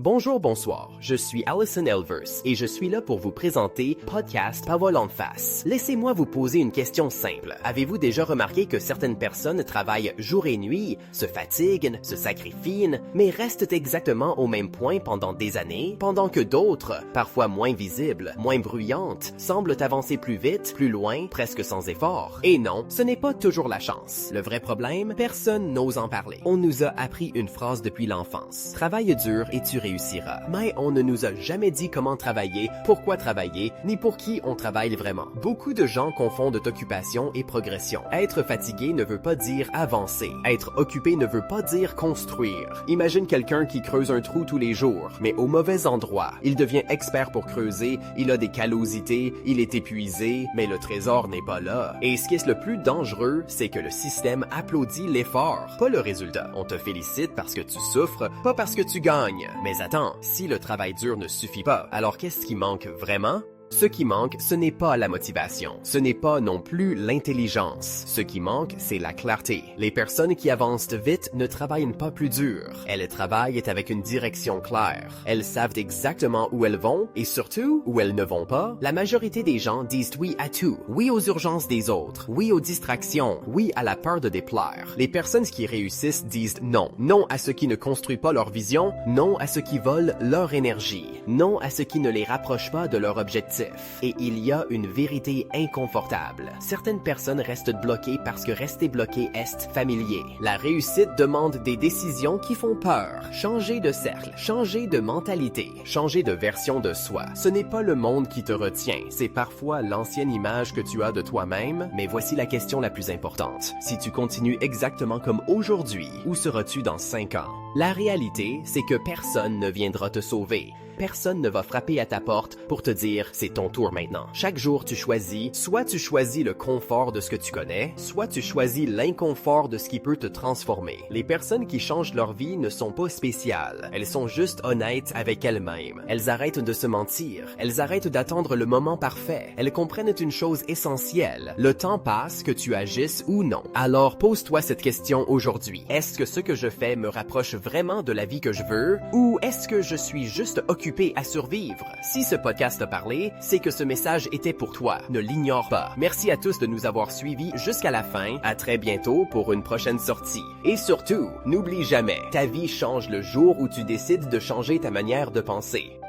Bonjour, bonsoir, je suis Allison Elvers et je suis là pour vous présenter Podcast Pas vol en face. Laissez-moi vous poser une question simple. Avez-vous déjà remarqué que certaines personnes travaillent jour et nuit, se fatiguent, se sacrifient, mais restent exactement au même point pendant des années, pendant que d'autres, parfois moins visibles, moins bruyantes, semblent avancer plus vite, plus loin, presque sans effort? Et non, ce n'est pas toujours la chance. Le vrai problème, personne n'ose en parler. On nous a appris une phrase depuis l'enfance. Travaille dur et tu réussiras. Mais on ne nous a jamais dit comment travailler, pourquoi travailler, ni pour qui on travaille vraiment. Beaucoup de gens confondent occupation et progression. Être fatigué ne veut pas dire avancer. Être occupé ne veut pas dire construire. Imagine quelqu'un qui creuse un trou tous les jours, mais au mauvais endroit. Il devient expert pour creuser, il a des callosités, il est épuisé, mais le trésor n'est pas là. Et ce qui est le plus dangereux, c'est que le système applaudit l'effort, pas le résultat. On te félicite parce que tu souffres, pas parce que tu gagnes. Mais attends, si le travail dur ne suffit pas, alors qu'est-ce qui manque vraiment? Ce qui manque, ce n'est pas la motivation. Ce n'est pas non plus l'intelligence. Ce qui manque, c'est la clarté. Les personnes qui avancent vite ne travaillent pas plus dur. Elles travaillent avec une direction claire. Elles savent exactement où elles vont et surtout où elles ne vont pas. La majorité des gens disent oui à tout. Oui aux urgences des autres. Oui aux distractions. Oui à la peur de déplaire. Les personnes qui réussissent disent non. Non à ce qui ne construit pas leur vision. Non à ce qui vole leur énergie. Non à ce qui ne les rapproche pas de leur objectif. Et il y a une vérité inconfortable. Certaines personnes restent bloquées parce que rester bloqué est familier. La réussite demande des décisions qui font peur. Changer de cercle, changer de mentalité, changer de version de soi. Ce n'est pas le monde qui te retient, c'est parfois l'ancienne image que tu as de toi-même, mais voici la question la plus importante. Si tu continues exactement comme aujourd'hui, où seras-tu dans 5 ans? La réalité, c'est que personne ne viendra te sauver. Personne ne va frapper à ta porte pour te dire « c'est ton tour maintenant ». Chaque jour, tu choisis, soit tu choisis le confort de ce que tu connais, soit tu choisis l'inconfort de ce qui peut te transformer. Les personnes qui changent leur vie ne sont pas spéciales. Elles sont juste honnêtes avec elles-mêmes. Elles arrêtent de se mentir. Elles arrêtent d'attendre le moment parfait. Elles comprennent une chose essentielle. Le temps passe, que tu agisses ou non. Alors pose-toi cette question aujourd'hui. Est-ce que ce que je fais me rapproche vraiment de la vie que je veux? Ou est-ce que je suis juste occupé à survivre? Si ce podcast t'a parlé, c'est que ce message était pour toi. Ne l'ignore pas. Merci à tous de nous avoir suivis jusqu'à la fin. À très bientôt pour une prochaine sortie. Et surtout, n'oublie jamais, ta vie change le jour où tu décides de changer ta manière de penser.